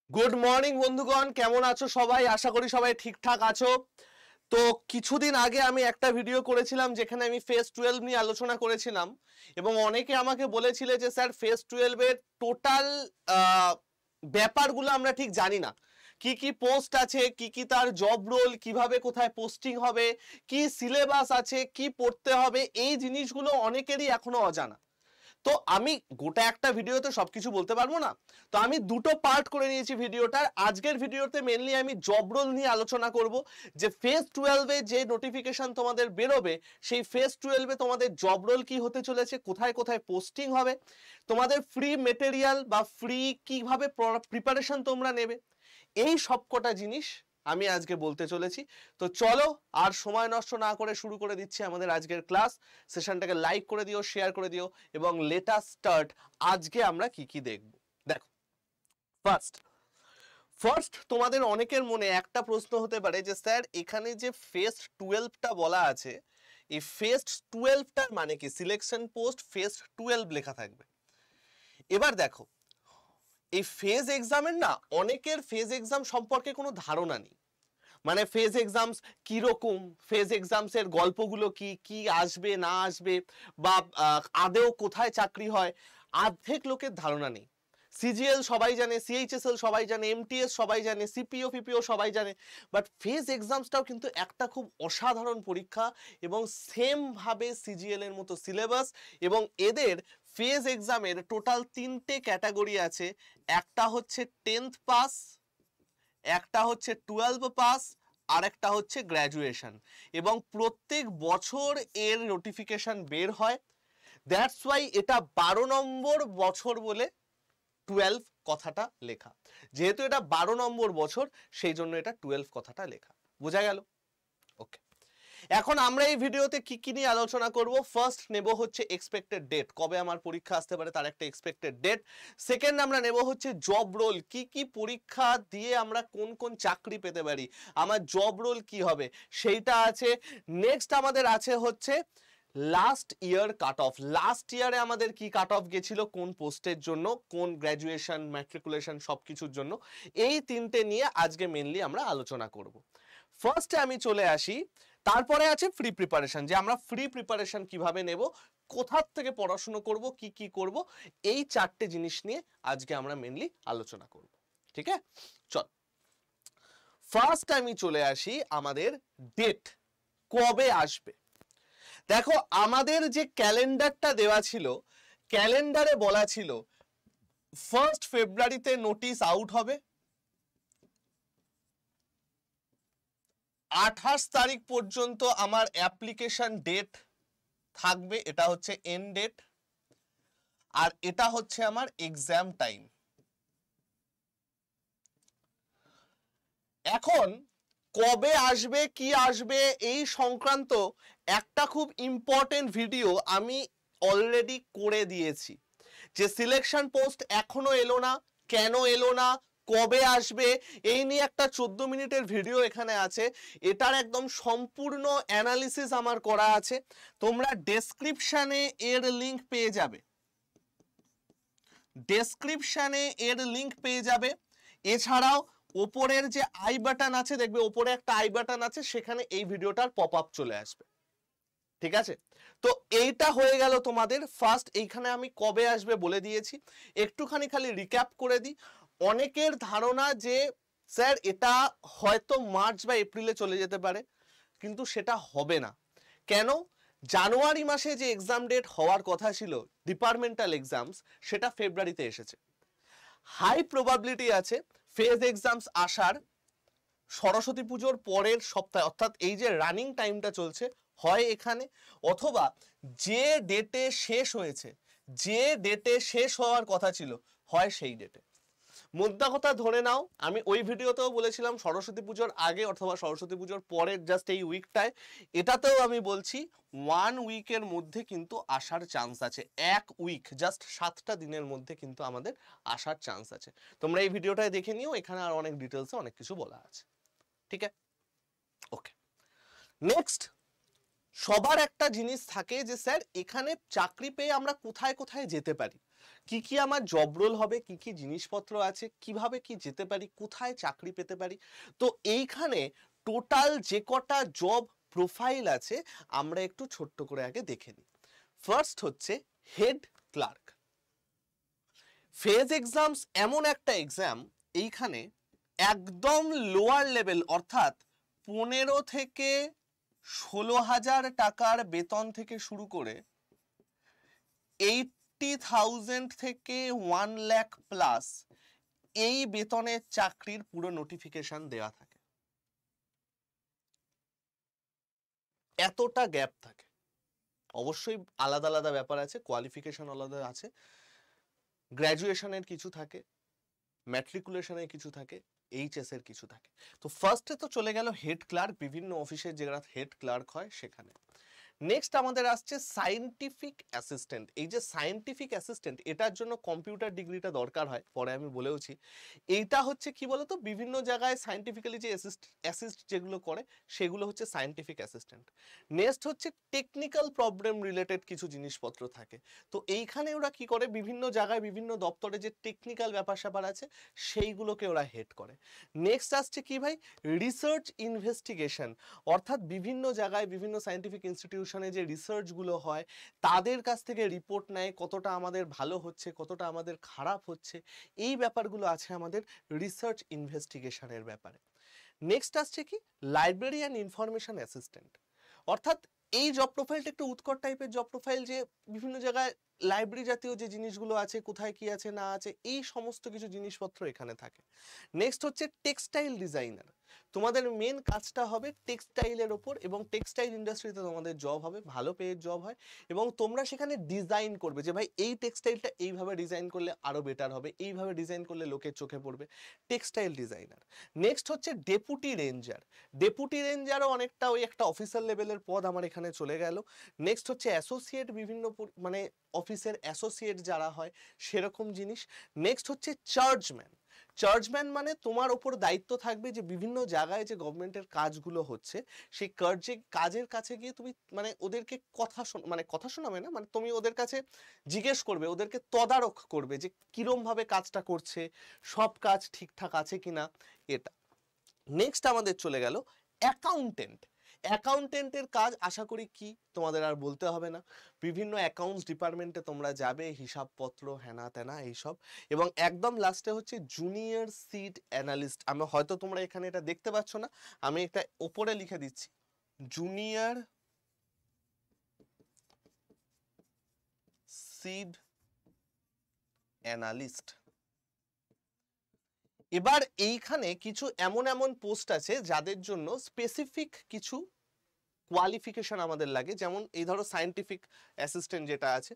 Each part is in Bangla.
গুড মর্নিং বন্ধুগণ, কেমন আছো সবাই? আশা করি সবাই ঠিকঠাক আছো। তো কিছুদিন আগে আমি একটা ভিডিও করেছিলাম যেখানে আমি ফেজ 12 নিয়ে আলোচনা করেছিলাম এবং অনেকে আমাকে বলেছিলে যে স্যার ফেজ 12 এর টোটাল ব্যাপারগুলো আমরা ঠিক জানি না, কি কি পোস্ট আছে, কি কি তার জব রোল, কিভাবে কোথায় পোস্টিং হবে, কি সিলেবাস আছে, কি পড়তে হবে, এই জিনিসগুলো অনেকেরই এখনো অজানা। তো আমি গোটা একটা ভিডিওতে সবকিছু বলতে পারবো না, তো আমি দুটো পার্ট করে নিয়েছি ভিডিওটার। আজকের ভিডিওতে মেনলি আমি জব রোল নিয়ে আলোচনা করব, যে ফেজ 12 যে নোটিফিকেশন তোমাদের বেরোবে সেই ফেজ 12 তোমাদের জব রোল কি হতে চলেছে, কোথায় কোথায় পোস্টিং হবে, তোমাদের ফ্রি মেটেরিয়াল বা ফ্রি কিভাবে প্রিপারেশন তোমরা নেবে, এই সবকটা জিনিস আমি আজকে বলতে চলেছি। তো চলো আর সময় নষ্ট না করে শুরু করে দিচ্ছি আমাদের আজকের ক্লাস। সেশনটাকে লাইক করে দিও, শেয়ার করে দিও এবং লেট আস স্টার্ট। আজকে আমরা কি কি দেখব দেখো। ফার্স্ট তোমাদের অনেকের মনে একটা প্রশ্ন হতে পারে যে স্যার এখানে যে ফেজ 12টা বলা আছে, এই ফেজ 12টার মানে কি? সিলেকশন পোস্ট ফেজ 12 লেখা থাকবে। এবার দেখো, এই ফেজ এক্সামের না অনেকের ফেজ এক্সাম সম্পর্কে কোনো ধারণা নেই। মানে ফেজ এক্সামস কিরকম, ফেজ এক্সামস এর গল্পগুলো কি কি আসবে না আসবে, বা আদেও কোথায় চাকরি হয়, অর্ধেক লোকের ধারণা নেই। সিজিএল সবাই জানে, সিএইচএসএল সবাই জানে, এমটিএস সবাই জানে, সিপিও ফিপিও সবাই জানে, বাট ফেজ এক্সামসটাও কিন্তু একটা খুব অসাধারণ পরীক্ষা এবং সেম ভাবে সিজিএল এর মতো সিলেবাস। এবং এদের ফেজ এক্সামের টোটাল 3টে ক্যাটাগরি আছে। একটা হচ্ছে 10th পাস, একটা হচ্ছে 12 পাস, আর একটা হচ্ছে গ্র্যাজুয়েশন। এবং প্রত্যেক বছর এর নোটিফিকেশন বের হয়। দ্যাটস ওয়াই এটা 12 নম্বর বছর বলে 12 কথাটা লেখা। যেহেতু এটা 12 নম্বর বছর সেই জন্য এটা 12 কথাটা লেখা। বোঝা গেল? ওকে, এখন আমরা এই ভিডিওতে কি কি নিয়ে আলোচনা করব। ফার্স্ট নেব হচ্ছে এক্সপেক্টেড ডেট, কবে আমার পরীক্ষা আসতে পারে তার একটা এক্সপেক্টেড ডেট। সেকেন্ড আমরা নেব হচ্ছে জব রোল, কি কি পরীক্ষা দিয়ে আমরা কোন কোন চাকরি পেতে পারি, আমার জব রোল কি হবে সেইটা আছে। নেক্সট আমাদের আছে হচ্ছে last year cut off, last ইয়ারে আমাদের কি কাট অফ গেছিল কোন পোস্টের জন্য, কোন গ্র্যাজুয়েশন ম্যাট্রিকুলেশন সবকিছুর জন্য। এই তিনটে নিয়ে আজকে মেনলি আমরা আলোচনা করব। ফার্স্টে আমি চলে আসি, তারপরে আছে ফ্রি প্রিপারেশন, যে আমরা ফ্রি প্রিপারেশন কিভাবে নেব, কোথা থেকে পড়াশোনা করব, কি কি করব, এই চারটে জিনিস নিয়ে আজকে আমরা মেনলি আলোচনা করব। ঠিক আছে, চল ফার্স্ট আমি চলে আসি আমাদের ডেট, কবে আসবে। দেখো আমাদের যে ক্যালেন্ডারটা দেওয়া ছিল, ক্যালেন্ডারে বলা ছিল 1 ফেব্রুয়ারিতে নোটিশ আউট হবে, 28 তারিখ পর্যন্ত আমার অ্যাপ্লিকেশন ডেট থাকবে, এটা হচ্ছে এন্ড ডেট, আর এটা হচ্ছে আমার এক্সাম টাইম। এখন কবে আসবে কি আসবে এই সংক্রান্ত একটা খুব ইম্পর্টেন্ট ভিডিও আমি অলরেডি করে দিয়েছি, যে সিলেকশন পোস্ট এখনো এলো না, কেন এলো না, কবে আসবে, এই নিয়ে একটা 14 মিনিটের ভিডিও এখানে আছে। এটার একদম সম্পূর্ণ অ্যানালিসিস আমার করা আছে, তোমরা ডেসক্রিপশনে এর লিংক পেয়ে যাবে, ডেসক্রিপশনে এর লিংক পেয়ে যাবে। এছাড়াও ওপরের যে আই বাটন আছে, দেখবে ওপরে একটা আই বাটন আছে, সেখানে এই ভিডিওটার পপ আপ চলে আসবে। ঠিক আছে, তো এইটা হয়ে গেল তোমাদের ফার্স্ট। এইখানে আমি কবে আসবে বলে দিয়েছি। একটুখানি খালি রিক্যাপ করে দিই। অনেকের ধারণা যে স্যার এটা হয়তো মার্চ বা এপ্রিলে চলে যেতে পারে, কিন্তু সেটা হবে না। কেন? জানুয়ারি মাসে যে এক্সাম ডেট হওয়ার কথা ছিল ডিপার্টমেন্টাল এক্সামস, সেটা ফেব্রুয়ারিতে এসেছে। হাই প্রবাবিলিটি আছে ফেজ এক্সামস আসার সরস্বতী পুজোর পরের সপ্তাহে, অর্থাৎ এই যে রানিং টাইমটা চলছে, হয় এখানে, অথবা যে ডেটে শেষ হয়েছে, যে ডেটে শেষ হওয়ার কথা ছিল, হয় সেই ডেটে। মোদ্দা কথা ধরে নাও, আমি ওই ভিডিওতেও বলেছিলাম সরস্বতী পুজোর আগে অথবা সরস্বতী পুজোর পরের জাস্ট এই উইকটায়, এটাতেও আমি বলছি 1 উইকের মধ্যে কিন্তু আসার চান্স আছে। 1 উইক, জাস্ট 7টা দিনের মধ্যে কিন্তু আমাদের আসার চান্স আছে। তোমরা এই ভিডিওটায় দেখে নিও, এখানে আর অনেক ডিটেলসে অনেক কিছু বলা আছে। ঠিক আছে, ওকে। নেক্সট, সবার একটা জিনিস থাকে যে স্যার এখানে চাকরি পেয়ে আমরা কোথায় কোথায় যেতে পারি। কি কি আমার জব রোল হবে, কি কি জিনিসপত্র আছে, কিভাবে কি যেতে পারি, কোথায় চাকরি পেতে পারি। তো এইখানে টোটাল যে কটা জব প্রোফাইল আছে আমরা একটু ছোট্ট করে আগে দেখে নিই। ফার্স্ট হচ্ছে হেড ক্লার্ক। ফেজ এক্সামস এমন একটা এক্সাম, এইখানে একদম লোয়ার লেভেল অর্থাৎ 15 থেকে 16,000 টাকার বেতন থেকে শুরু করে 80,000 থেকে 1 লাখ প্লাস এই বেতনের চাকরির পুরো নোটিফিকেশন দেওয়া থাকে। এতটা গ্যাপ থাকে। অবশ্যই আলাদা আলাদা ব্যাপার আছে, কোয়ালিফিকেশন আলাদা আছে, গ্র্যাজুয়েশনের কিছু থাকে, ম্যাট্রিকুলেশনের কিছু থাকে, এইচএস এর কিছু থাকে। তো ফার্স্টে তো চলে গেল হেড ক্লার্ক, বিভিন্ন অফিসের যেটা হেড ক্লার্ক হয় সেখানে। নেক্সট আমাদের আসছে সায়েন্টিফিক অ্যাসিস্ট্যান্ট। এই যে সায়েন্টিফিক অ্যাসিস্ট্যান্ট, এটার জন্য কম্পিউটার ডিগ্রিটা দরকার হয়, পরে আমি বলেওছি। এইটা হচ্ছে কি বলতো, বিভিন্ন জায়গায় সায়েন্টিফিক্যালি যে অ্যাসিস্ট যেগুলো করে সেগুলো হচ্ছে সায়েন্টিফিক অ্যাসিস্ট্যান্ট। নেক্সট হচ্ছে টেকনিক্যাল প্রবলেম রিলেটেড কিছু জিনিসপত্র থাকে। তো এইখানে ওরা কি করে, বিভিন্ন জায়গায় বিভিন্ন দপ্তরে যে টেকনিক্যাল ব্যাপার স্যাপার আছে সেইগুলোকে ওরা হেড করে। নেক্সট আসছে কি ভাই, রিসার্চ ইনভেস্টিগেশন, অর্থাৎ বিভিন্ন জায়গায় বিভিন্ন সায়েন্টিফিক ইনস্টিটিউশনে যে রিসার্চগুলো হয় তাদের কাছ থেকে রিপোর্ট নেয়, কতটা আমাদের ভালো হচ্ছে, কতটা আমাদের খারাপ হচ্ছে, এই ব্যাপারগুলো আছে আমাদের রিসার্চ ইনভেস্টিগেশনের ব্যাপারে। নেক্সট আসছে কি, লাইব্রেরি অ্যান্ড ইনফরমেশন অ্যাসিস্ট্যান্ট, অর্থাৎ এই জব প্রোফাইলটা একটু উৎকট টাইপের জব প্রোফাইল, যে বিভিন্ন জায়গায় লাইব্রেরি জাতীয় যে জিনিসগুলো আছে, কোথায় কি আছে না আছে, এই সমস্ত কিছু জিনিসপত্র এখানে থাকে। নেক্সট হচ্ছে টেক্সটাইল ডিজাইনার, তোমাদের মেন কাজটা হবে টেক্সটাইলের ওপর, এবং টেক্সটাইল ইন্ডাস্ট্রিতে তোমাদের জব হবে, ভালো পেয়ের জব হয়, এবং তোমরা সেখানে ডিজাইন করবে যে ভাই এই টেক্সটাইলটা এইভাবে ডিজাইন করলে আরো বেটার হবে, এইভাবে ডিজাইন করলে লোকের চোখে পড়বে, টেক্সটাইল ডিজাইনার। নেক্সট হচ্ছে ডেপুটি রেঞ্জার। ডেপুটি রেঞ্জারও অনেকটা ওই একটা অফিসার লেভেলের পদ আমার এখানে চলে গেল। নেক্সট হচ্ছে অ্যাসোসিয়েট, বিভিন্ন মানে অফিসের অ্যাসোসিয়েট যারা হয় সেরকম জিনিস। নেক্সট হচ্ছে চার্জম্যান। চার্জম্যান মানে তোমার ওপর দায়িত্ব থাকবে যে বিভিন্ন জায়গায় যে গভর্নমেন্টের কাজগুলো হচ্ছে সেই কাজের কাছে গিয়ে তুমি মানে ওদেরকে কথা শোনাবে না, মানে তুমি ওদের কাছে জিজ্ঞেস করবে, ওদেরকে তদারক করবে যে কিরম ভাবে কাজটা করছে, সব কাজ ঠিকঠাক আছে কিনা, এটা। নেক্সট আমাদের চলে গেল অ্যাকাউন্টেন্ট। অ্যাকাউন্টেন্টের কাজ আশা করি কি তোমাদের আর বলতে হবে না, বিভিন্ন অ্যাকাউন্টস ডিপার্টমেন্টে তোমরা যাবে, হিসাবপত্র হেনা তেনা এইসব। এবং একদম লাস্টে হচ্ছে জুনিয়র সিড অ্যানালিস্ট। আমি হয়তো তোমরা এখানে এটা দেখতে পাচ্ছ না, আমি এটা ওপরে লিখে দিচ্ছি, জুনিয়র সিড অ্যানালিস্ট। এবার এইখানে কিছু এমন এমন পোস্ট আছে যাদের জন্য স্পেসিফিক কিছু কোয়ালিফিকেশন আমাদের লাগে, যেমন এই ধরো সায়েন্টিফিক অ্যাসিস্ট্যান্ট যেটা আছে,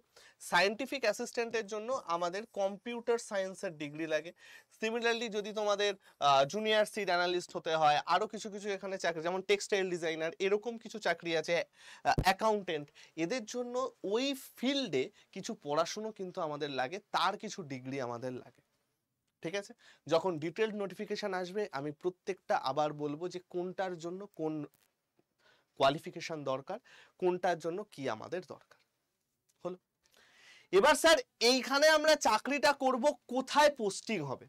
সায়েন্টিফিক অ্যাসিস্ট্যান্টের জন্য আমাদের কম্পিউটার সায়েন্সের ডিগ্রি লাগে। সিমিলারলি যদি তোমাদের জুনিয়র সিড অ্যানালিস্ট হতে হয়, আরো কিছু কিছু এখানে চাকরি, যেমন টেক্সটাইল ডিজাইনার, এরকম কিছু চাকরি আছে, অ্যাকাউন্টেন্ট, এদের জন্য ওই ফিল্ডে কিছু পড়াশুনো কিন্তু আমাদের লাগে, তার কিছু ডিগ্রি আমাদের লাগে। ঠিক আছে, যখন ডিটেলড নোটিফিকেশন আসবে আমি প্রত্যেকটা আবার বলবো যে কোনটার জন্য কোন কোয়ালিফিকেশন দরকার, কোনটার জন্য কি আমাদের দরকার। হলো, এবার স্যার এইখানে আমরা চাকরিটা করব, কোথায় পোস্টিং হবে?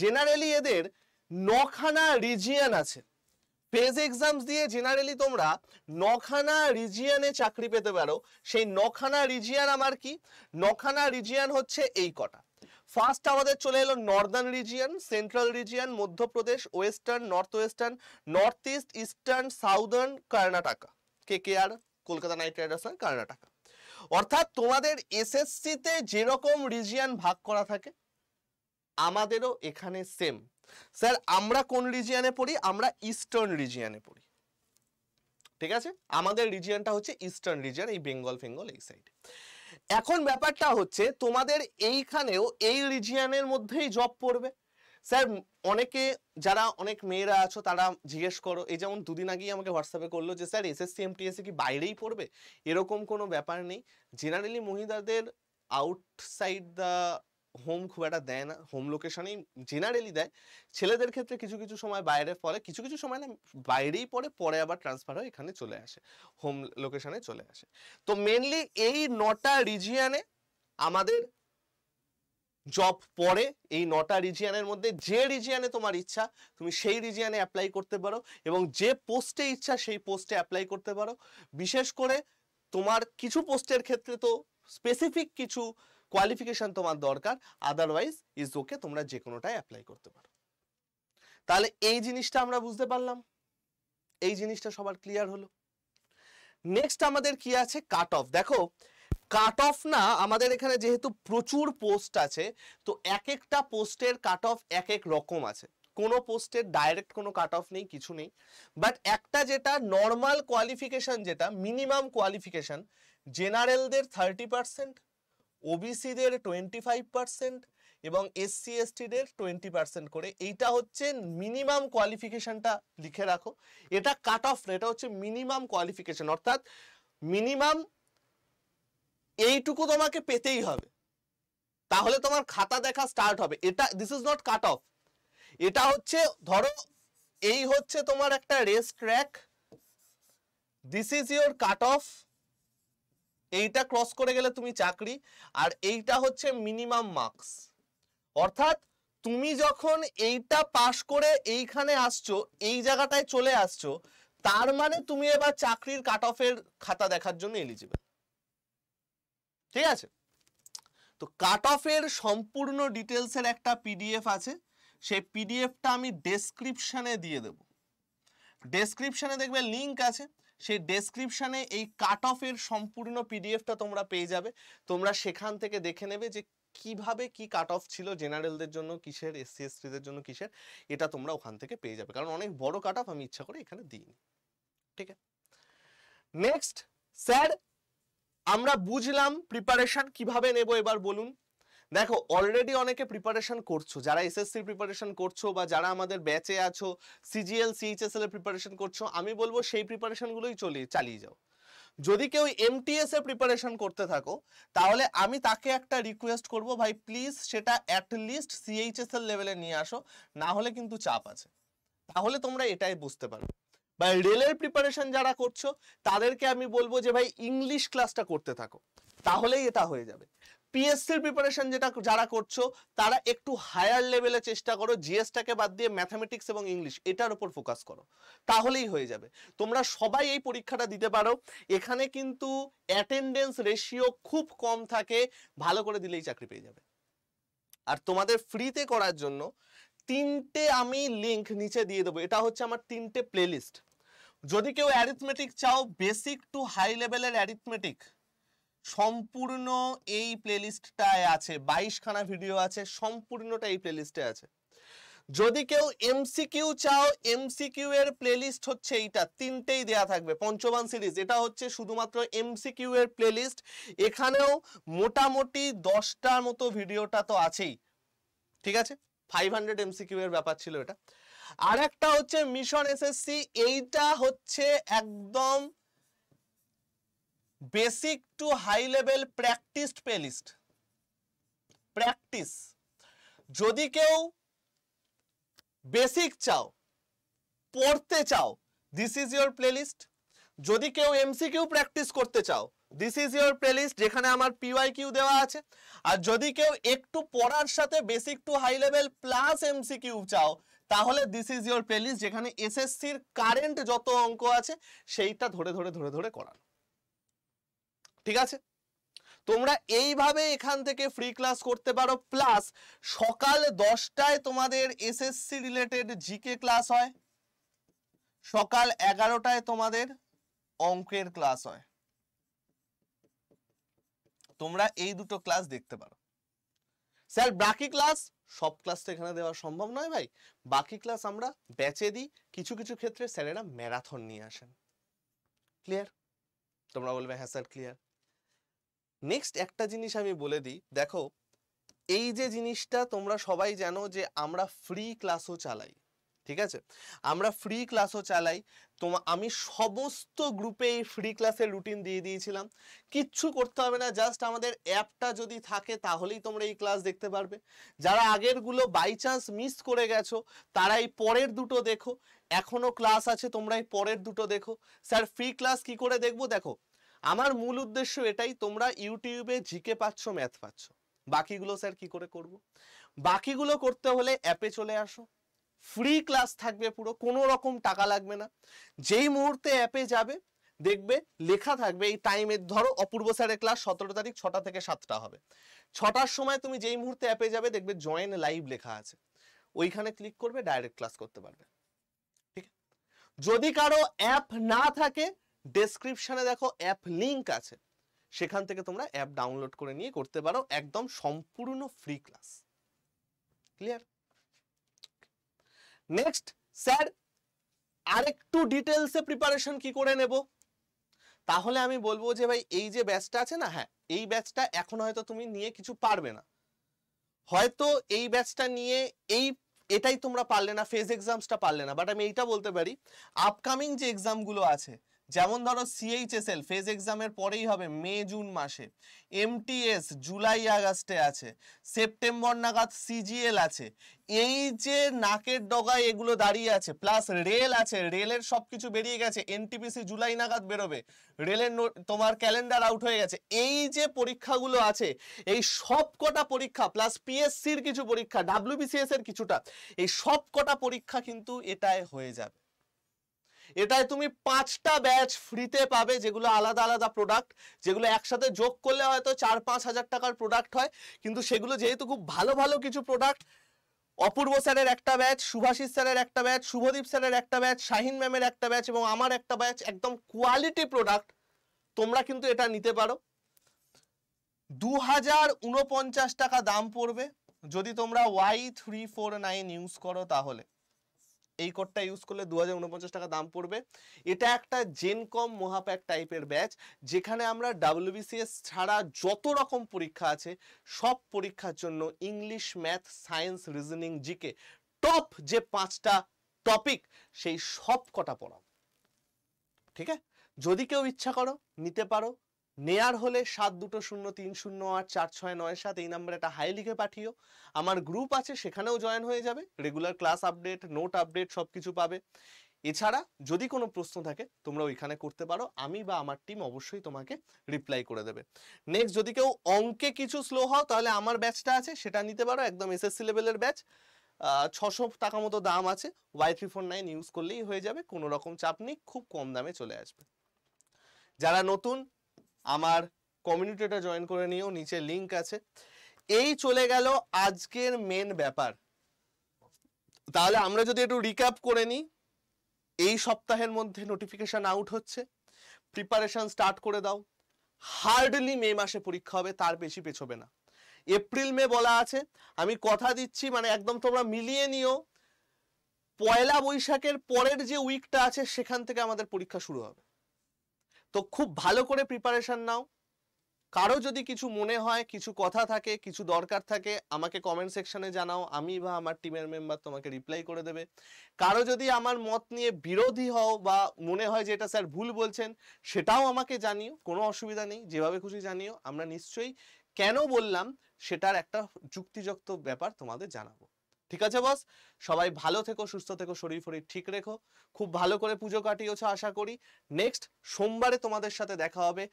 জেনারেলি এদের 9খানা রিজিয়ন আছে। ফেজ এক্সামস দিয়ে জেনারেলি তোমরা 9খানা রিজিয়নে চাকরি পেতে পারো। সেই 9খানা রিজিয়ন আমার কি, 9খানা রিজিয়ন হচ্ছে এই কটা। ফার্স্ট আমাদের চলে এলো Northern region, central region, Madhya Pradesh, western, north western, north east, eastern, southern, Karnataka, KKR, Kolkata night Riders, Karnataka. অর্থাৎ তোমাদের এসএসসি তে যেরকম রিজিয়ন ভাগ করা থাকে আমাদেরও এখানে সেম। স্যার আমরা কোন রিজিয়নে পড়ি? আমরা ইস্টার্ন রিজিয়নে পড়ি। ঠিক আছে, আমাদের রিজিয়নটা হচ্ছে ইস্টার্ন রিজিয়ন, এই বেঙ্গল ফেঙ্গল এই সাইডে। এখন ব্যাপারটা হচ্ছে তোমাদের এইখানেও এই রিজিয়নের মধ্যেই জব পড়বে। স্যার অনেকে যারা অনেক মেয়েরা আছো তারা জিজ্ঞেস করো, এই যেমন দুদিন আগেই আমাকে হোয়াটসঅ্যাপে করলো যে স্যার এসএসসি এমটিএসসি কি বাইরেই পড়বে? এরকম কোনো ব্যাপার নেই। জেনারেলি মহিলাদের আউটসাইড দ্য হোম খুব একটা দেয় না, হোম লোকেশনেই জেনারেলি দেয়। ছেলেদের ক্ষেত্রে কিছু কিছু সময় বাইরে পড়ে, কিছু কিছু সময় না বাইরেই পড়ে, পরে আবার ট্রান্সফার হয়ে এখানে চলে আসে, হোম লোকেশনে চলে আসে। তো মেনলি এই 9টা রিজিয়নে আমাদের জব পড়ে এই 9টা রিজিয়নের মধ্যে যে রিজিয়নে তোমার ইচ্ছা তুমি সেই রিজিয়নে অ্যাপ্লাই করতে পারো এবং যে পোস্টে ইচ্ছা সেই পোস্টে অ্যাপ্লাই করতে পারো। বিশেষ করে তোমার কিছু পোস্টের ক্ষেত্রে তো স্পেসিফিক কিছু কোয়ালিফিকেশন তোমার দরকার, আদারওয়াইজ ইজ ওকে, তোমরা যে কোনোটাই অ্যাপ্লাই করতে পারো। তাহলে এই জিনিসটা আমরা বুঝতে পারলাম, এই জিনিসটা সবার ক্লিয়ার হলো। নেক্সট আমাদের কি আছে, কাট অফ। দেখো কাট অফ না, আমাদের এখানে যেহেতু প্রচুর পোস্ট আছে তো এক একটা পোস্টের কাট অফ এক এক রকম আছে। কোনো পোস্টের ডাইরেক্ট কোনো কাট অফ নেই, কিছু নেই, বাট একটা যেটা নর্মাল কোয়ালিফিকেশন, যেটা মিনিমাম কোয়ালিফিকেশন, জেনারেলদের 30%, ওবিসিদের 25% এবং এসসি এসটিদের 20% করে, এইটা হচ্ছে মিনিমাম কোয়ালিফিকেশনটা লিখে রাখো। এটা কাট অফ, এটা হচ্ছে মিনিমাম কোয়ালিফিকেশন, অর্থাৎ মিনিমাম এইটুকু তোমাকে পেতেই হবে, তাহলে তোমার খাতা দেখা স্টার্ট হবে। এটা this is not cut off, এটা হচ্ছে ধরো এই হচ্ছে তোমার একটা race track, this is your cut off, এইটা ক্রস করে গেলে তুমি চাকরি, আর এইটা হচ্ছে মিনিমাম মার্কস। অর্থাৎ তুমি যখন এইটা পাস করে এইখানে আসছো, এই জায়গাটায় চলে আসছো, তার মানে তুমি এবার চাকরির কাট অফের খাতা দেখার জন্য এলিজিবল। ঠিক আছে, তো কাট অফের সম্পূর্ণ ডিটেলসের একটা পিডিএফ আছে, সেই পিডিএফটা আমি ডেসক্রিপশনে দিয়ে দেব। ডেসক্রিপশনে দেখবে লিংক আছে, সেই ডেসক্রিপশনে এই কাট অফের সম্পূর্ণ পিডিএফটা তোমরা পেয়ে যাবে। তোমরা সেখান থেকে দেখে নেবে যে কিভাবে কি কাট অফ ছিল, জেনারেলদের জন্য কিসের, এসসি এসটিদের জন্য কিসের, এটা তোমরা ওখান থেকে পেয়ে যাবে, কারণ অনেক বড় কাট অফ আমি ইচ্ছা করে এখানে দিইনি। ঠিক আছে, নেক্সট স্যার আমরা বুঝলাম প্রিপারেশন কিভাবে নেব, এবার বলুন। দেখো অলরেডি অনেকে প্রিপারেশন করছো, যারা এসএসসি প্রিপারেশন করছো বা যারা আমাদের ব্যাচে আছো সিজিএল সিএইচএসএল এর প্রিপারেশন করছো, আমি বলবো সেই প্রিপারেশনগুলোই চালিয়ে যাও। যদি কেউ এমটিএস এর প্রিপারেশন করতে থাকো তাহলে আমি তাকে একটা রিকোয়েস্ট করব, ভাই প্লিজ সেটা অ্যাটলিস্ট সিএইচএসএল লেভেলে নিয়ে আসো, না হলে কিন্তু চাপ আছে। তাহলে তোমরা এটাই বুঝতে পারবে। বা রেলের প্রিপারেশন যারা করছো তাদেরকে আমি বলবো যে ভাই ইংলিশ ক্লাসটা করতে থাকো, তাহলেই এটা হয়ে যাবে। পিএসসির প্রিপারেশন যারা করছো তারা একটু হায়ার লেভেলে চেষ্টা করো, জিএসটাকে বাদ দিয়ে ম্যাথামেটিক্স এবং ইংলিশ এটার উপর ফোকাস করো, তাহলেই হয়ে যাবে। তোমরা সবাই এই পরীক্ষাটা দিতে পারো, এখানে কিন্তু অ্যাটেন্ডেন্স রেশিও খুব কম থাকে, ভালো করে দিলেই চাকরি পেয়ে যাবে। আর তোমাদের ফ্রিতে করার জন্য 3টে আমি লিংক নিচে দিয়ে দেবো, এটা হচ্ছে আমার 3টে প্লেলিস্ট। যদি কেউ অ্যারিথমেটিক চাও, বেসিক টু হাই লেভেলের অ্যারিথমেটিক সম্পূর্ণ এই প্লেলিস্টটায় আছে, 22খানা ভিডিও আছে, সম্পূর্ণটা এই প্লেলিস্টে আছে। যদি কেউ এমসিকিউ চাও, এমসিকিউ এর প্লেলিস্ট হচ্ছে এইটা, 3টেই দেয়া থাকবে, পঞ্চবান সিরিজ, এটা হচ্ছে শুধুমাত্র এমসিকিউ এর প্লেলিস্ট। এখানেও মোটামুটি 10টার মতো ভিডিওটা তো আছেই। ঠিক আছে, 500 এমসিকিউ এর ব্যাপার ছিল এটা। আর একটা হচ্ছে মিশন এসএসসি, এইটা হচ্ছে একদম basic to high level practised playlist, practice. যদি কেউ বেসিক চাও, পড়তে চাও, দিস ইজ ইওর প্লেলিস্ট। যদি কেউ এমসিকিউ প্র্যাকটিস করতে চাও, দিস ইজ ইওর প্লেলিস্ট, যেখানে আমার পিওয়াইকিউ দেওয়া আছে। আর যদি কেউ একটু পড়ার সাথে basic to high level plus MCQ চাও, তাহলে দিস ইজ ইওর প্লেলিস্ট, যেখানে এসএসসির কারেন্ট যত অঙ্ক আছে সেইটা ধরে ধরে ধরে ধরে করানো। ঠিক আছে, তোমরা এইভাবে এখান থেকে ফ্রি ক্লাস করতে পারো। প্লাস সকাল 10টায় তোমাদের এসএসসি রিলেটেড জিকে ক্লাস হয়, সকাল 11টায় তোমাদের অঙ্কের ক্লাস হয়। তোমরা এই দুটো ক্লাস দেখতে পারো। স্যার বাকি ক্লাস, সব ক্লাস তো এখানে দেওয়া সম্ভব নয় ভাই, বাকি ক্লাস আমরা ব্যাচে দিই, কিছু কিছু ক্ষেত্রে স্যারেরা ম্যারাথন নিয়ে আসেন। ক্লিয়ার? তোমরা বলবে হ্যাঁ স্যার ক্লিয়ার। নেক্সট একটা জিনিস আমি বলে দিই, দেখো এই যে জিনিসটা তোমরা সবাই জানো যে আমরা ফ্রি ক্লাসও চালাই। ঠিক আছে, আমরা ফ্রি ক্লাসও চালাই। আমি সমস্ত গ্রুপে এই ফ্রি ক্লাসের রুটিন দিয়ে দিয়েছিলাম, কিচ্ছু করতে হবে না, জাস্ট আমাদের অ্যাপটা যদি থাকে তাহলেই তোমরা এই ক্লাস দেখতে পারবে। যারা আগেরগুলো বাই চান্স মিস করে গেছো তারা এই পরের দুটো দেখো, এখনো ক্লাস আছে, তোমরা এই পরের দুটো দেখো। স্যার ফ্রি ক্লাস কি করে দেখবো? দেখো আমার মূল উদ্দেশ্য এটাই, তোমরা ইউটিউবে জিকে পাচ্ছ, ম্যাথ পাচ্ছ, বাকিগুলো স্যার কি করে করব? বাকিগুলো করতে হলে অ্যাপে চলে আসো, ফ্রি ক্লাস থাকবে, পুরো কোনো রকম টাকা লাগবে না। যেই মুহূর্তে অ্যাপে যাবে দেখবে লেখা থাকবে এই টাইমের, ধরো অপূর্ব স্যারের ক্লাস 17 তারিখ 6টা থেকে 7টা হবে, 6টার সময় তুমি যেই মুহূর্তে অ্যাপে যাবে দেখবে জয়েন লাইভ লেখা আছে, ওইখানে ক্লিক করবে, ডাইরেক্ট ক্লাস করতে পারবে। ঠিক আছে? যদি কারো অ্যাপ না থাকে ডেসক্রিপশনে দেখো অ্যাপ লিংক আছে, সেখান থেকে তোমরা অ্যাপ ডাউনলোড করে নিয়ে করতে পারো, একদম সম্পূর্ণ free class. Clear? Next sir আরেকটু ডিটেলসে প্রিপারেশন কি করে নেব? তাহলে আমি বলবো যে ভাই এই যে ব্যাচটা আছে না, হ্যাঁ এই ব্যাচটা এখন হয়তো তুমি নিয়ে কিছু পারবে না, হয়তো এই ব্যাচটা নিয়ে এটাই তোমরা পারলে না, ফেজ এক্সামসটা পারলে না, বাট আমি এইটা বলতে পারি আপকামিং যে এক্সামগুলো আছে, যেমন ধরো সিএইচএসএল ফেজ এক্সামের পরেই হবে মে জুন মাসে, এমটিএস জুলাই আগস্টে আছে, সেপ্টেম্বর নাগাদ সিজিএল আছে, এই যে নাকের ডগায় এগুলো দাঁড়িয়ে আছে, প্লাস রেল আছে, রেলের সবকিছু বেরিয়ে গেছে, এনটিপিসি জুলাই নাগাদ বেরোবে, রেলের তোমার ক্যালেন্ডার আউট হয়ে গেছে, এই যে পরীক্ষাগুলো আছে এই সব কটা পরীক্ষা প্লাস পিএসসির কিছু পরীক্ষা, ডাব্লিউবিসিএস এর কিছুটা, এই সব কটা পরীক্ষা কিন্তু এটাই হয়ে যাবে। এটাই তুমি 5টা ব্যাচ ফ্রিতে পাবে, যেগুলো আলাদা আলাদা প্রোডাক্ট, যেগুলো একসাথে যোগ করলে হয়তো 4-5 হাজার টাকার প্রোডাক্ট হয়, কিন্তু সেগুলো যেহেতু খুব ভালো ভালো কিছু প্রোডাক্ট, অপূর্ব স্যারের একটা ব্যাচ, শুভাশিস স্যারের একটা ব্যাচ, শুভদীপ স্যারের একটা ব্যাচ, শাহিন ম্যামের একটা ব্যাচ এবং আমার একটা ব্যাচ, একদম কোয়ালিটি প্রোডাক্ট, তোমরা কিন্তু এটা নিতে পারো। 2049 টাকা দাম পড়বে, যদি তোমরা Y349 ইউজ করো তাহলে, এই কোডটা ইউজ করলে 2049 টাকা দাম পড়বে। এটা একটা জেনকম মহাপ্যাক টাইপের ব্যাচ, যেখানে আমরা ডাব্লিউবিসিএস ছাড়া যত রকম পরীক্ষা আছে সব পরীক্ষার জন্য English, math, science, reasoning, GK top যে 5টা টপিক সেই সব কটা পড়াও। ঠিক আছে? যদি কেউ ইচ্ছা করো নিতে পারো, নেয়ার হলে 7203084697 এই নাম্বারে একটা হাই লিখে পাঠিও, আমার গ্রুপ আছে সেখানেও জয়েন হয়ে যাবে, regular class update, note update সবকিছু পাবে। এছাড়া যদি কোনো প্রশ্ন থাকে তোমরা ওইখানে করতে পারো, আমি বা আমার টিম অবশ্যই তোমাকে রিপ্লাই করে দেবে। নেক্সট যদি কেউ অঙ্কে কিছু স্লো হও তাহলে আমার ব্যাচটা আছে, সেটা নিতে পারো, একদম এসএসসি লেভেলের ব্যাচ, 600 টাকা মতো দাম আছে, Y349 ইউজ করলেই হয়ে যাবে, কোনো রকম চাপ নেই, খুব কম দামে চলে আসবে। যারা নতুন আমার কমিউনিটিটা জয়েন করে নিও, নিচে লিংক আছে। এই চলে গেল আজকের মেন ব্যাপার। তাহলে আমরা যদি একটু রিক্যাপ করে নিই, এই সপ্তাহের মধ্যে নোটিফিকেশন আউট হচ্ছে, প্রিপারেশন স্টার্ট করে দাও, হার্ডলি মে মাসে পরীক্ষা হবে, তার বেশি পেছবে না। এপ্রিল মে বলা আছে, আমি কথা দিচ্ছি, মানে একদম তোমরা মিলিয়ে নিও, পয়লা বৈশাখের পরের যে উইকটা আছে সেখান থেকে আমাদের পরীক্ষা শুরু হবে। তো খুব ভালো করে প্রিপারেশন নাও। কারো যদি কিছু মনে হয়, কিছু কথা থাকে, কিছু দরকার থাকে, আমাকে কমেন্ট সেকশনে জানাও, আমি বা আমার টিমের মেম্বার তোমাকে রিপ্লাই করে দেবে। কারো যদি আমার মত নিয়ে বিরোধী হও বা মনে হয় যে এটা স্যার ভুল বলছেন, সেটাও আমাকে জানিও, কোনো অসুবিধা নেই, যেভাবে খুশি জানিও, আমরা নিশ্চয়ই কেন বললাম সেটার একটা যুক্তিযুক্ত ব্যাপার তোমাদের জানাবো। ঠিক আছে বস, সবাই ভালো থেকো, সুস্থ থেকো, শরীর ফরীর ঠিক রেখো, খুব ভালো করে পুজো কাটিয়েছো আশা করি। নেক্সট সোমবারে তোমাদের সাথে দেখা হবে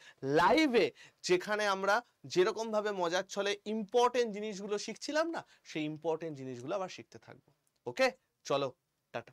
লাইভে, যেখানে আমরা যেরকম ভাবে মজার ছলে ইম্পর্টেন্ট জিনিসগুলো শিখছিলাম না, সেই ইম্পর্টেন্ট জিনিসগুলো আবার শিখতে থাকবো। ওকে, চলো টাটা।